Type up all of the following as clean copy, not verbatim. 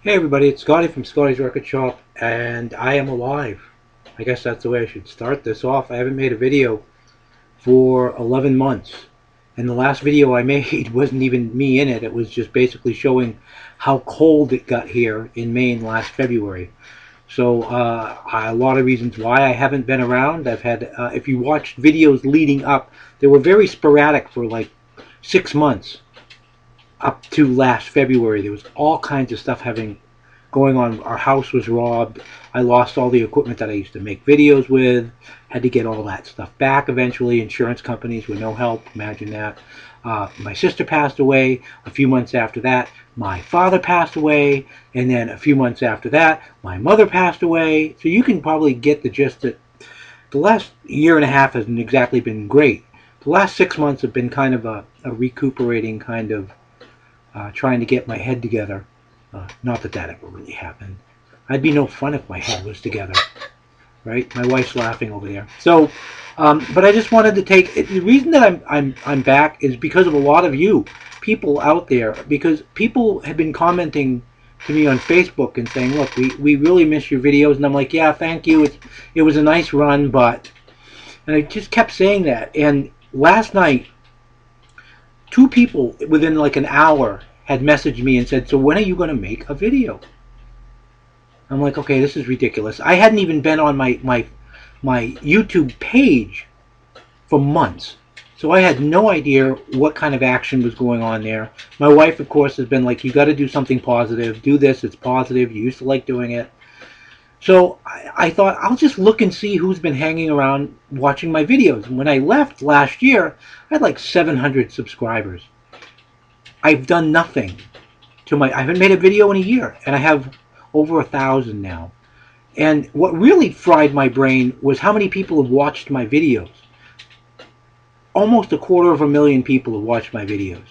Hey everybody, it's Scotty from Scotty's Record Shop, and I am alive. I guess that's the way I should start this off. I haven't made a video for 11 months, and the last video I made wasn't even me in it. It was just basically showing how cold it got here in Maine last February. So a lot of reasons why I haven't been around. I've had, if you watched videos leading up, they were very sporadic for like 6 months up to last February. There was all kinds of stuff going on. Our house was robbed. I lost all the equipment that I used to make videos with. Had to get all that stuff back eventually. Insurance companies were no help. Imagine that. My sister passed away. A few months after that, my father passed away. And then a few months after that, my mother passed away. So you can probably get the gist that the last year and a half hasn't exactly been great. The last 6 months have been kind of a recuperating kind of trying to get my head together. Not that that ever really happened. I'd be no fun if my head was together, right? My wife's laughing over there. So, but I just wanted to take the reason that I'm back is because of a lot of you people out there. Because people have been commenting to me on Facebook and saying, "Look, we really miss your videos," and I'm like, "Yeah, thank you. It was a nice run, but," and I just kept saying that. And last night, two people within like an hour had messaged me and said, "So when are you going to make a video?" I'm like, okay, this is ridiculous. I hadn't even been on my YouTube page for months. So I had no idea what kind of action was going on there. My wife, of course, has been like, you got to do something positive. Do this. It's positive. You used to like doing it. So I thought, I'll just look and see who's been hanging around watching my videos. And when I left last year, I had like 700 subscribers. I've done nothing I haven't made a video in a year, and I have over 1,000 now. And what really fried my brain was how many people have watched my videos. Almost 250,000 people have watched my videos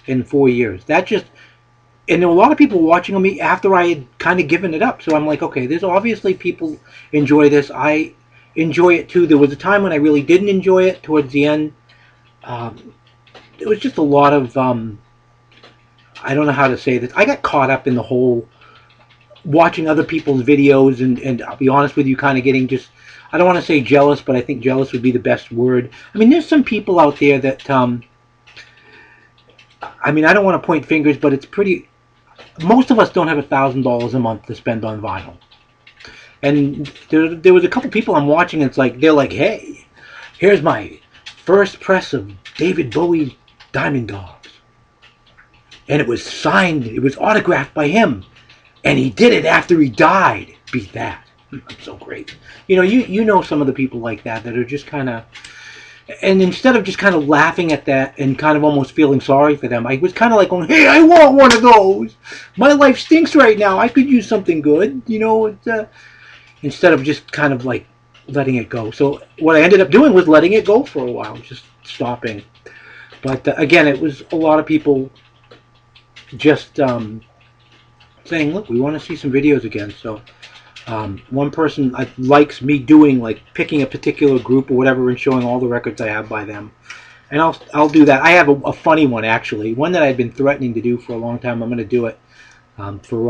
in 4 years. And there were a lot of people watching me after I had kind of given it up. So I'm like, okay, there's obviously people enjoy this. I enjoy it too. There was a time when I really didn't enjoy it towards the end. It was just a lot of I don't know how to say this. I got caught up in the whole watching other people's videos, and I'll be honest with you, kind of getting just, I don't want to say jealous, but I think jealous would be the best word. I mean, there's some people out there that, I mean, I don't want to point fingers, but it's pretty, most of us don't have $1,000 a month to spend on vinyl. And there was a couple people I'm watching, and it's like, they're like, hey, here's my first press of David Bowie's Diamond Dogs. And it was signed, it was autographed by him. And he did it after he died. Beat that. I'm so great. You know, you know some of the people like that are just kind of, and instead of just kind of laughing at that and kind of almost feeling sorry for them, I was kind of like going, hey, I want one of those. My life stinks right now. I could use something good. You know, instead of just kind of like letting it go. So what I ended up doing was letting it go for a while, just stopping. But again, it was a lot of people just saying, look, we want to see some videos again. So one person likes me doing, like, picking a particular group or whatever and showing all the records I have by them. And I'll do that. I have a funny one, actually. One that I've been threatening to do for a long time. I'm going to do it for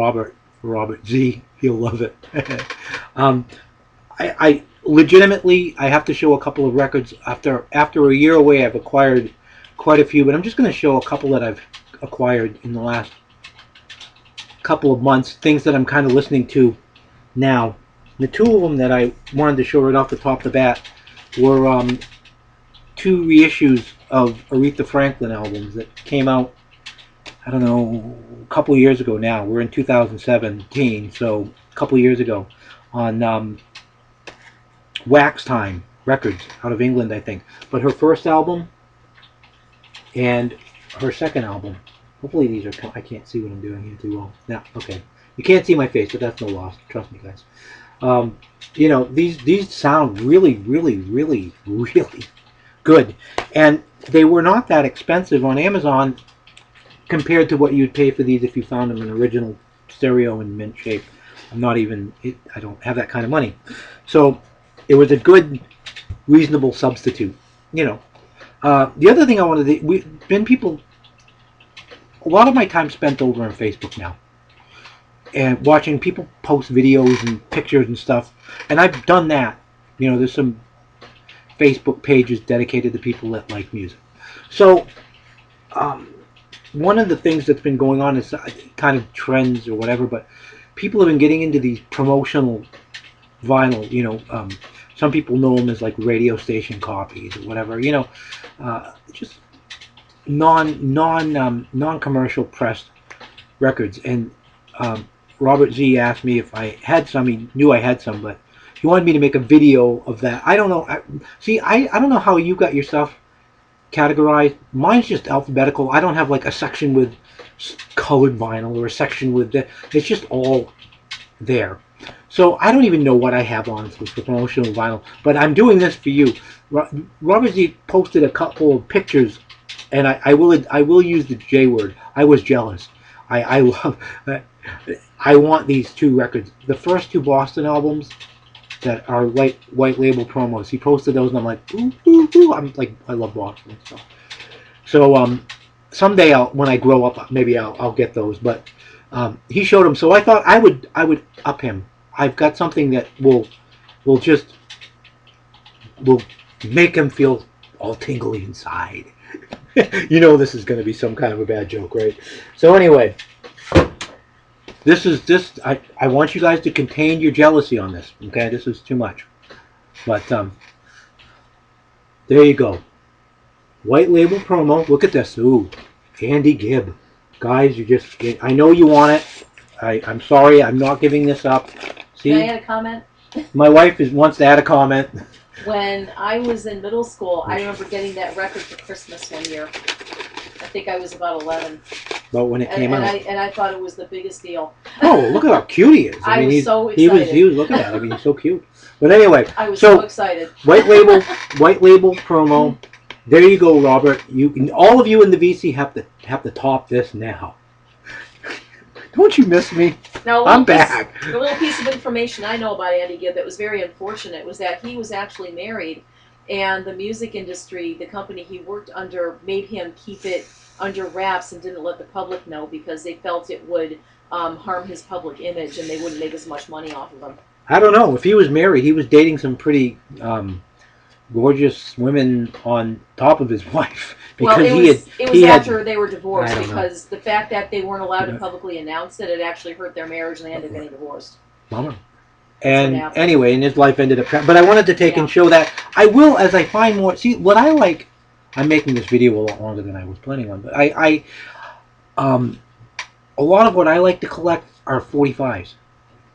Robert Z. He'll love it. I legitimately, I have to show a couple of records. After a year away, I've acquired quite a few. But I'm just going to show a couple that I've acquired in the last couple of months, things that I'm kind of listening to now. The two of them that I wanted to show right off the top of the bat were two reissues of Aretha Franklin albums that came out, I don't know, a couple of years ago now. We're in 2017, so a couple of years ago, on Wax Time Records out of England, I think. But her first album and her second album. Hopefully these are, I can't see what I'm doing here too well. No, okay. You can't see my face, but that's no loss. Trust me, guys. You know, these sound really, really, really, really good. And they were not that expensive on Amazon compared to what you'd pay for these if you found them in original stereo in mint shape. I don't have that kind of money. So it was a good, reasonable substitute, you know. The other thing I wanted to, a lot of my time spent over on Facebook now. and watching people post videos and pictures and stuff. And I've done that. You know, there's some Facebook pages dedicated to people that like music. So one of the things that's been going on is kind of trends or whatever, but people have been getting into these promotional vinyl. You know, some people know them as like radio station copies or whatever. You know, just non-commercial pressed records. And Robert Z asked me if I had some. He knew I had some, but he wanted me to make a video of that. I don't know. I don't know how you got your stuff categorized. Mine's just alphabetical. I don't have like a section with colored vinyl or a section with the, it's just all there. So I don't even know what I have on for promotional vinyl, but I'm doing this for you. Robert Z posted a couple of pictures, and I will use the J word. I was jealous. I love. I want these two records. The first two Boston albums that are white label promos. He posted those, and I'm like, ooh, ooh, ooh. I'm like, I love Boston and stuff. So someday when I grow up, maybe I'll get those. But he showed them, so I thought I would up him. I've got something that will make him feel all tingly inside. You know this is going to be some kind of a bad joke, right? So anyway, I want you guys to contain your jealousy on this. Okay, this is too much. But there you go. White label promo. Look at this. Ooh, Andy Gibb. Guys, I know you want it. I'm sorry, I'm not giving this up. See? Can I add a comment? My wife wants to add a comment. When I was in middle school, I remember getting that record for Christmas one year. I think I was about 11. But when it came out. And I thought it was the biggest deal. Oh, look at how cute he is. I mean, was so excited. He was looking at it. I mean, he's so cute. But anyway. I was so excited. White label promo. There you go, Robert. All of you in the VC have to top this now. Don't you miss me? Now, I'm back. The little piece of information I know about Andy Gibb that was very unfortunate was that he was actually married, and the music industry, the company he worked under, made him keep it under wraps and didn't let the public know because they felt it would harm his public image and they wouldn't make as much money off of him. I don't know. If he was married, he was dating some pretty gorgeous women on top of his wife. Because it was after they were divorced, because the fact that they weren't allowed to publicly announce it actually hurt their marriage and they ended up getting divorced. Bummer. And anyway, and his life ended up... But I wanted to take and show that. I will, as I find more... See, what I like... I'm making this video a lot longer than I was planning on, but a lot of what I like to collect are 45s.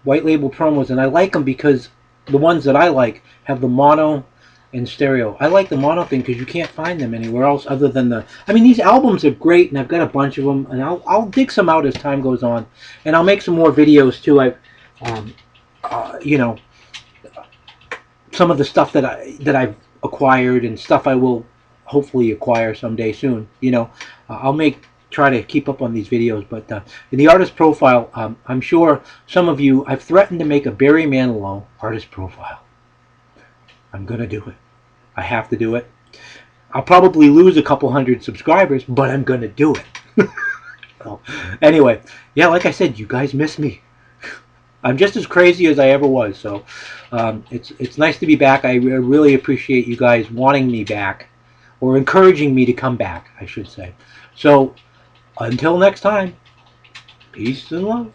White label promos, and I like them because the ones that I like have the mono and stereo. I like the mono thing because you can't find them anywhere else other than the... I mean, these albums are great, and I've got a bunch of them, and I'll dig some out as time goes on, and I'll make some more videos too. You know, some of the stuff that I've acquired and stuff I will hopefully acquire someday soon. You know, I'll try to keep up on these videos. But in the artist profile, I'm sure some of you, I've threatened to make a Barry Manilow artist profile. I'm going to do it. I have to do it. I'll probably lose a couple hundred subscribers, but I'm going to do it. So, anyway, yeah, like I said, you guys miss me. I'm just as crazy as I ever was. So it's nice to be back. I really appreciate you guys wanting me back, or encouraging me to come back, I should say. So until next time, peace and love.